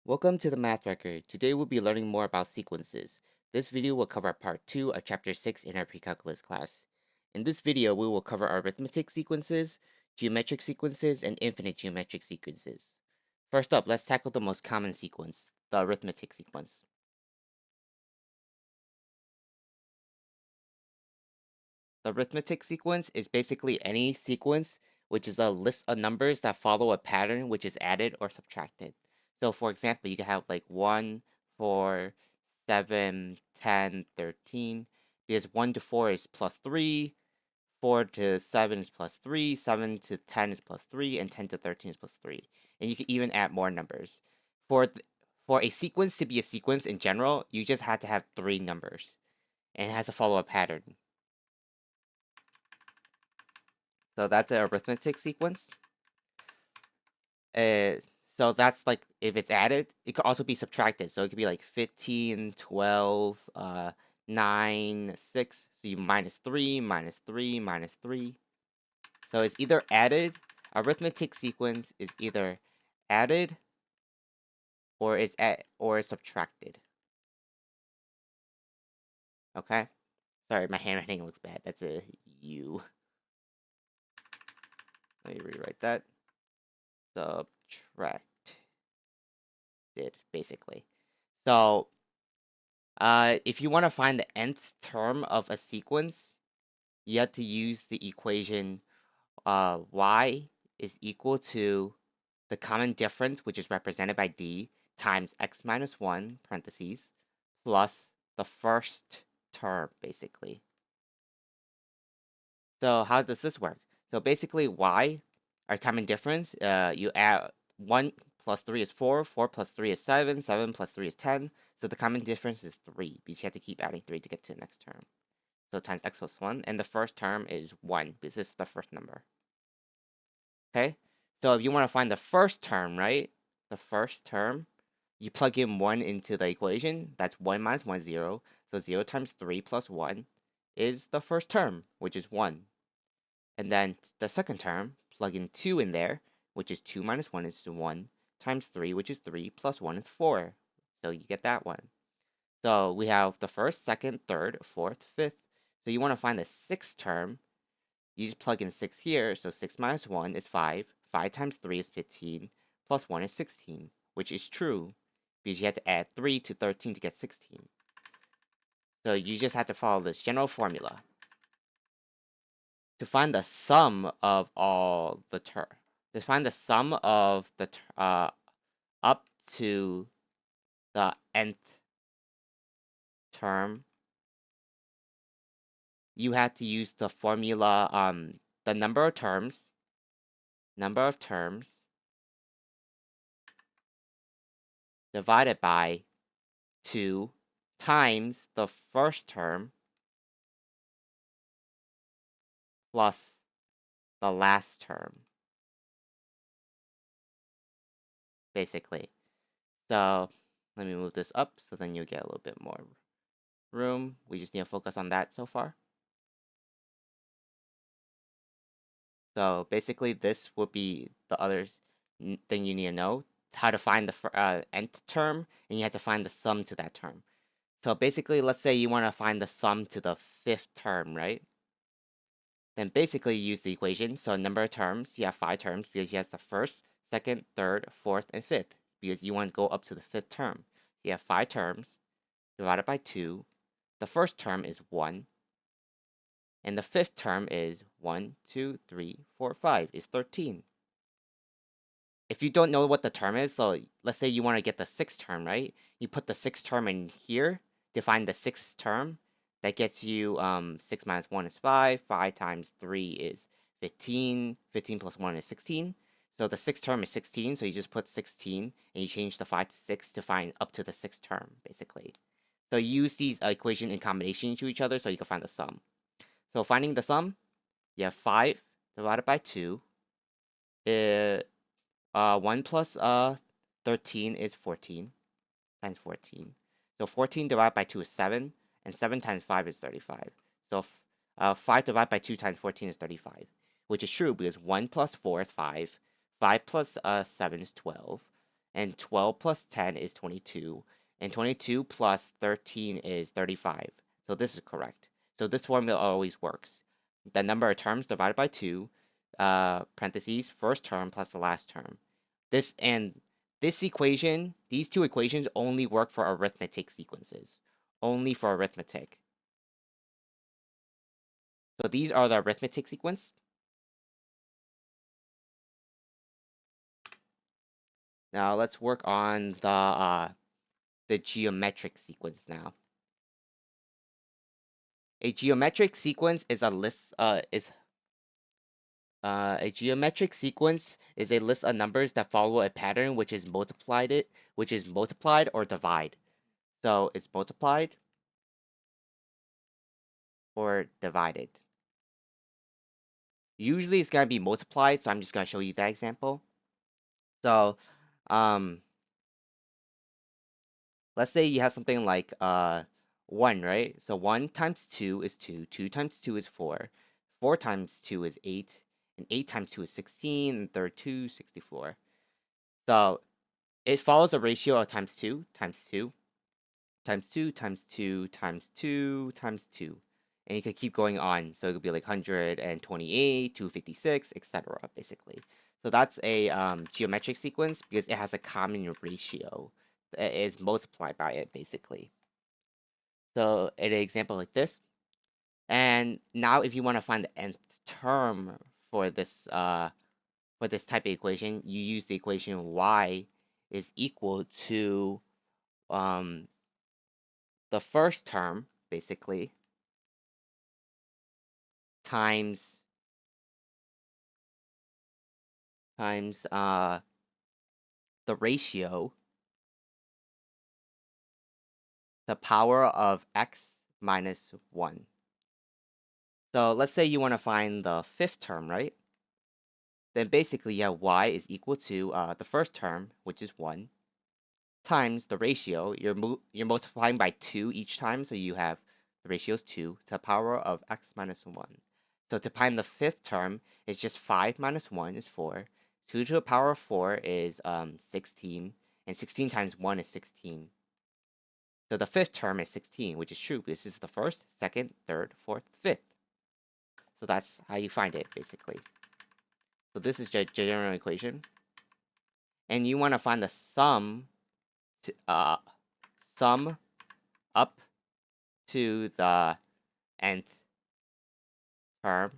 Welcome to the Math Record. Today we'll be learning more about sequences. This video will cover part 2 of chapter 6 in our Precalculus class. In this video, we will cover arithmetic sequences, geometric sequences, and infinite geometric sequences. First up, let's tackle the most common sequence, the arithmetic sequence. The arithmetic sequence is basically any sequence which is a list of numbers that follow a pattern which is added or subtracted. So for example, you can have like 1, 4, 7, 10, 13, because 1 to 4 is plus 3, 4 to 7 is plus 3, 7 to 10 is plus 3, and 10 to 13 is plus 3. And you can even add more numbers. For a sequence to be a sequence in general, you just have to have 3 numbers, and it has to follow a pattern. So that's an arithmetic sequence. Uh, so that's like if it's added, it could also be subtracted. So it could be like 15, 12, 9, 6. So you minus 3, minus 3, minus 3. So it's either added, arithmetic sequence is either added or it's subtracted. Okay? Sorry, my handwriting looks bad. That's a U. Let me rewrite that. Subtracted, basically. So if you want to find the nth term of a sequence, you have to use the equation y is equal to the common difference, which is represented by d, times x minus 1, parentheses, plus the first term, basically. So how does this work? So basically y, our common difference, you add 1 plus 3 is 4, 4 plus 3 is 7, 7 plus 3 is 10. So the common difference is 3, because you have to keep adding 3 to get to the next term. So times x plus 1, and the first term is 1, because this is the first number. Okay? So if you want to find the first term, right? The first term, you plug in 1 into the equation. That's 1 minus 1 is 0. So 0 times 3 plus 1 is the first term, which is 1. And then the second term, plug in 2 in there, which is 2 minus 1 is 1, times 3, which is 3, plus 1 is 4. So you get that one. So we have the first, second, third, fourth, fifth. So you want to find the sixth term. You just plug in 6 here. So 6 minus 1 is 5. 5 times 3 is 15. Plus 1 is 16, which is true because you have to add 3 to 13 to get 16. So you just have to follow this general formula. To find the sum of all the terms, to find the sum of the up to the nth term, you have to use the formula, the number of terms divided by 2 times the first term plus the last term, basically. So let me move this up so then you'll get a little bit more room. We just need to focus on that so far. So basically this would be the other thing you need to know, how to find the nth term, and you have to find the sum to that term. So basically, let's say you want to find the sum to the fifth term, right? Then basically you use the equation. So number of terms, you have 5 terms because you have the first, second, third, fourth, and fifth, because you want to go up to the fifth term. So you have 5 terms divided by 2. The first term is 1. And the fifth term is 1, 2, 3, 4, 5 is 13. If you don't know what the term is, so let's say you want to get the sixth term, right? You put the sixth term in here to find the sixth term. That gets you 6 minus 1 is 5. 5 times 3 is 15. 15 plus 1 is 16. So the sixth term is 16, so you just put 16, and you change the 5 to 6 to find up to the sixth term, basically. So you use these equations in combination to each other so you can find the sum. So finding the sum, you have 5 divided by 2. 1 plus 13 is 14 times 14. So 14 divided by 2 is 7, and 7 times 5 is 35. So 5 divided by 2 times 14 is 35, which is true because 1 plus 4 is 5, 5 plus 7 is 12, and 12 plus 10 is 22, and 22 plus 13 is 35. So this is correct. So this formula always works. The number of terms divided by 2, parentheses, first term plus the last term. This equation, these two equations only work for arithmetic sequences. Only for arithmetic. So these are the arithmetic sequence. Now let's work on the geometric sequence now. A geometric sequence is a list a geometric sequence is a list of numbers that follow a pattern which is multiplied or divide. So it's multiplied or divided. Usually it's gonna be multiplied, so I'm just gonna show you that example. So let's say you have something like 1, right? So 1 times 2 is 2, 2 times 2 is 4, 4 times 2 is 8, and 8 times 2 is 16, and third 2, 64. So it follows a ratio of times 2, times 2, times 2, times 2, times 2, times 2. And you could keep going on. So it could be like 128, 256, etc. basically. So that's a geometric sequence because it has a common ratio. It is multiplied by it, basically. So an example like this. And now if you want to find the nth term for this type of equation, you use the equation y is equal to the first term, basically, times the ratio, the power of x minus 1. So let's say you want to find the fifth term, right? Then basically, yeah, y is equal to the first term, which is 1, times the ratio. You're multiplying by 2 each time, so you have the ratio is 2 to the power of x minus 1. So to find the fifth term, it's just 5 minus 1 is 4. 2 to the power of 4 is 16, and 16 times 1 is 16. So the fifth term is 16, which is true. This is the first, second, third, fourth, fifth. So that's how you find it, basically. So this is the general equation. And you want to find the sum up to the nth term.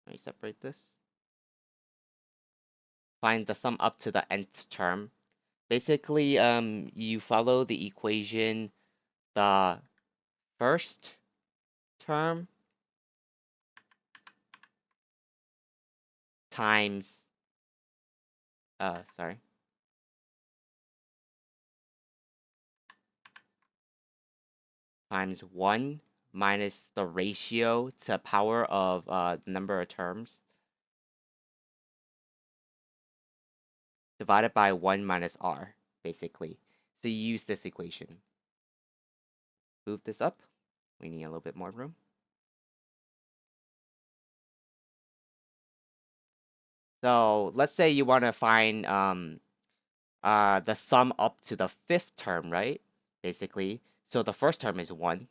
Let me separate this. Find the sum up to the nth term. Basically, you follow the equation, the first term times, times 1 minus the ratio to the power of the number of terms divided by 1 minus r, basically. So you use this equation. Move this up. We need a little bit more room. So let's say you want to find the sum up to the fifth term, right? Basically. So the first term is 1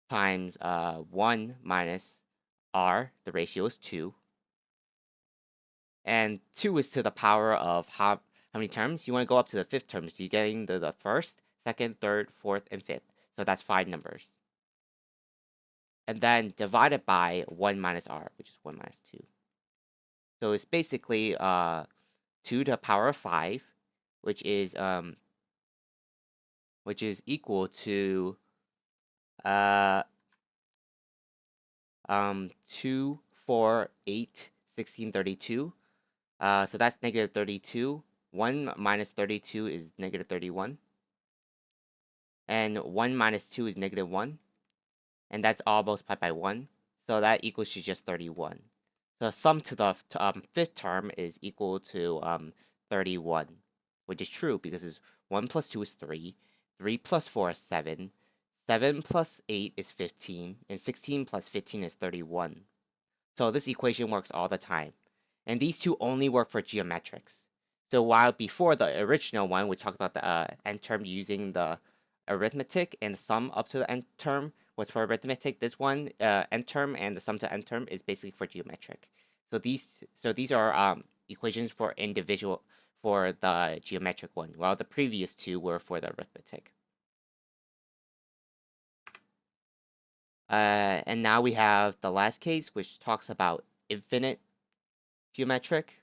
times 1 minus r, the ratio is 2. And 2 is to the power of how many terms? You want to go up to the fifth term. So you're getting the first, second, third, fourth, and fifth. So that's 5 numbers. And then divided by 1 minus r, which is 1 minus 2. So it's basically 2 to the power of 5, which is equal to 2, 4, 8, 16, 32. So that's negative 32. 1 minus 32 is negative 31. And 1 minus 2 is negative 1. And that's all multiplied by 1. So that equals to just 31. So the sum to the fifth term is equal to 31, which is true because it's 1 plus 2 is 3. 3 plus 4 is 7. 7 plus 8 is 15. And 16 plus 15 is 31. So this equation works all the time. And these two only work for geometrics. So while before the original one, we talked about the nth term using the arithmetic and the sum up to the nth term was for arithmetic. This one, nth term and the sum to nth term is basically for geometric. So these are equations for individual for the geometric one, while the previous two were for the arithmetic. And now we have the last case, which talks about infinite geometric.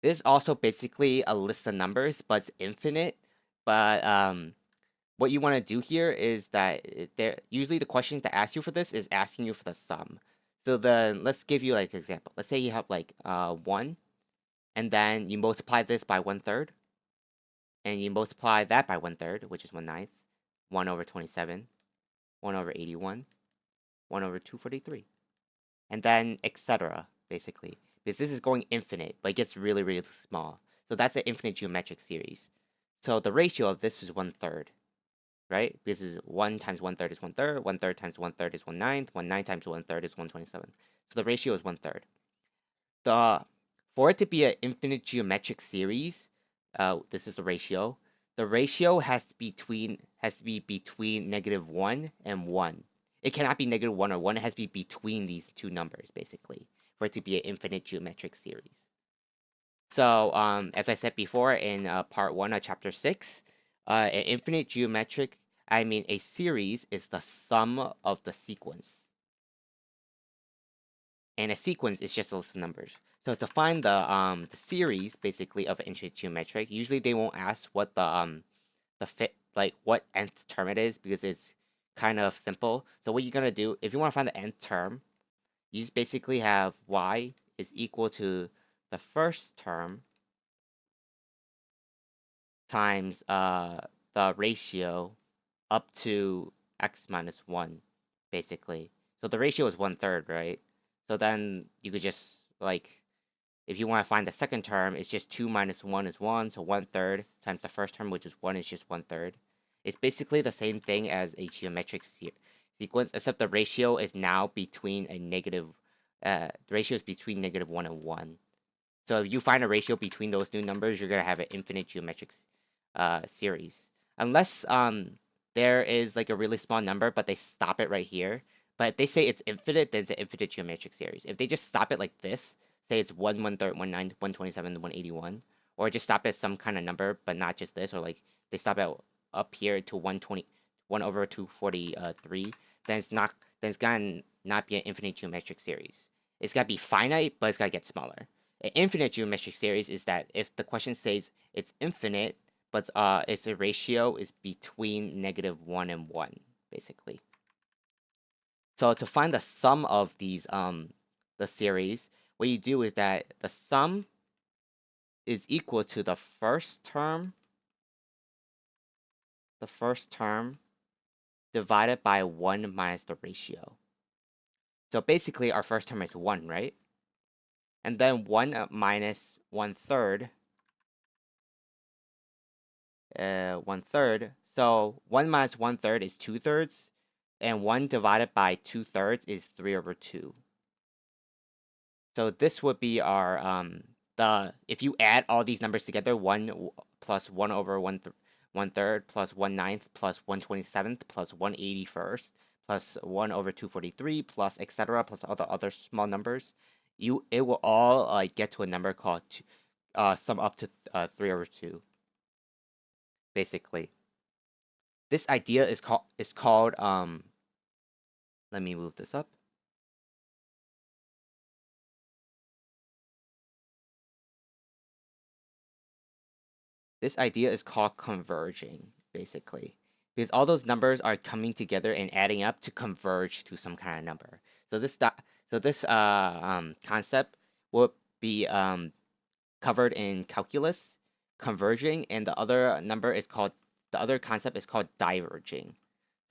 This is also basically a list of numbers, but it's infinite. But what you want to do here is that usually the question to ask you for this is asking you for the sum. So then let's give you like an example. Let's say you have like 1, and then you multiply this by 1/3, and you multiply that by 1/3, which is 1/9, 1 over 27, 1 over 81, 1 over 243, and then etc. basically. Because this is going infinite, but it gets really, really small. So that's an infinite geometric series. So the ratio of this is 1/3, right? This is 1 times 1/3 is 1/3, 1/3 times 1/3 is 1/9, 1/9 times 1/3 is 127. So the ratio is 1/3. For it to be an infinite geometric series, this is the ratio. The ratio has to be between -1 and 1. It cannot be -1 or 1. It has to be between these two numbers, basically, for it to be an infinite geometric series. So, as I said before in part 1 of chapter 6, an infinite geometric, a series is the sum of the sequence. And a sequence is just a list of numbers. So to find the series basically of infinite geometric, usually they won't ask what what nth term it is because it's kind of simple. So what you're gonna do if you want to find the nth term, you just basically have y is equal to the first term times the ratio up to x minus 1, basically. So the ratio is 1/3, right? So then you could just, like, if you want to find the second term, it's just 2 minus 1 is 1, so 1/3 times the first term, which is 1, is just 1/3. It's basically the same thing as a geometric sequence, except the ratio is now between the ratio is between -1 and 1. So if you find a ratio between those two numbers, you're going to have an infinite geometric series. Unless there is like a really small number, but they stop it right here. But if they say it's infinite, then it's an infinite geometric series. If they just stop it like this, say it's 1, 1/3, 1/9, 127, 181, or just stop at some kind of number, but not just this, or like they stop at up here to 120, 1 over 243, then it's gonna not be an infinite geometric series. It's gotta be finite, but it's gotta get smaller. An infinite geometric series is that if the question says it's infinite, but its ratio is between -1 and 1, basically. So to find the sum of these the series, what you do is that the sum is equal to the first term divided by 1 minus the ratio. So basically our first term is 1, right? And then 1 minus 1/3, 1/3. So 1 minus 1/3 is 2/3, and 1 divided by 2/3 is 3 over 2. So this would be our if you add all these numbers together, 1 plus 1 over 1/3 plus 1/9 plus 1/27 plus 1/81 plus 1 over 243 plus etc. plus all the other small numbers, it will all get to a number called sum up to 3 over 2, basically. This idea is called let me move this up. This idea is called converging, basically, because all those numbers are coming together and adding up to converge to some kind of number. So this concept will be covered in calculus, converging, and the other concept is called diverging.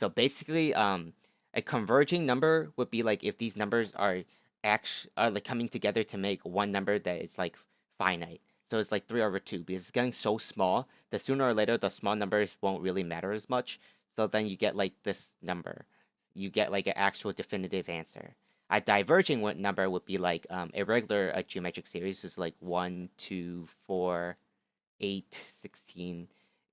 So basically, a converging number would be like if these numbers are like coming together to make one number that is like finite. So it's like 3 over 2 because it's getting so small that sooner or later the small numbers won't really matter as much. So then you get like this number. you get like an actual definitive answer. A diverging number would be like a regular geometric series is like 1, 2, 4, 8, 16.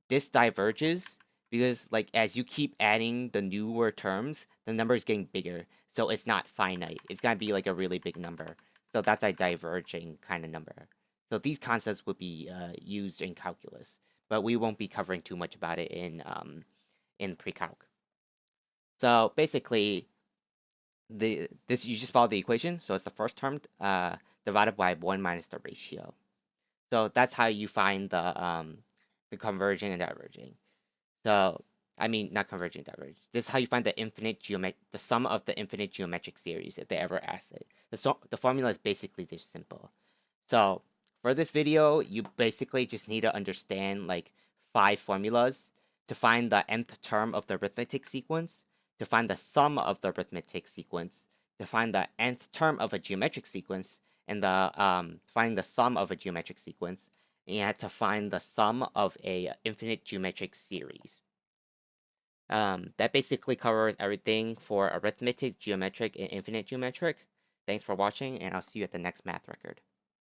This diverges because like as you keep adding the newer terms, the number is getting bigger. So it's not finite. It's gonna be like a really big number. So that's a diverging kind of number. So these concepts would be used in calculus, but we won't be covering too much about it in pre-calc. So basically, this you just follow the equation. So it's the first term divided by 1 minus the ratio. So that's how you find the converging and diverging. So I mean not converging, diverging. This is how you find the sum of the infinite geometric series if they ever ask it. The formula is basically this simple. So for this video, you basically just need to understand like 5 formulas to find the nth term of the arithmetic sequence, to find the sum of the arithmetic sequence, to find the nth term of a geometric sequence, and find the sum of a geometric sequence, and you have to find the sum of a infinite geometric series. That basically covers everything for arithmetic, geometric, and infinite geometric. Thanks for watching, and I'll see you at the next math record.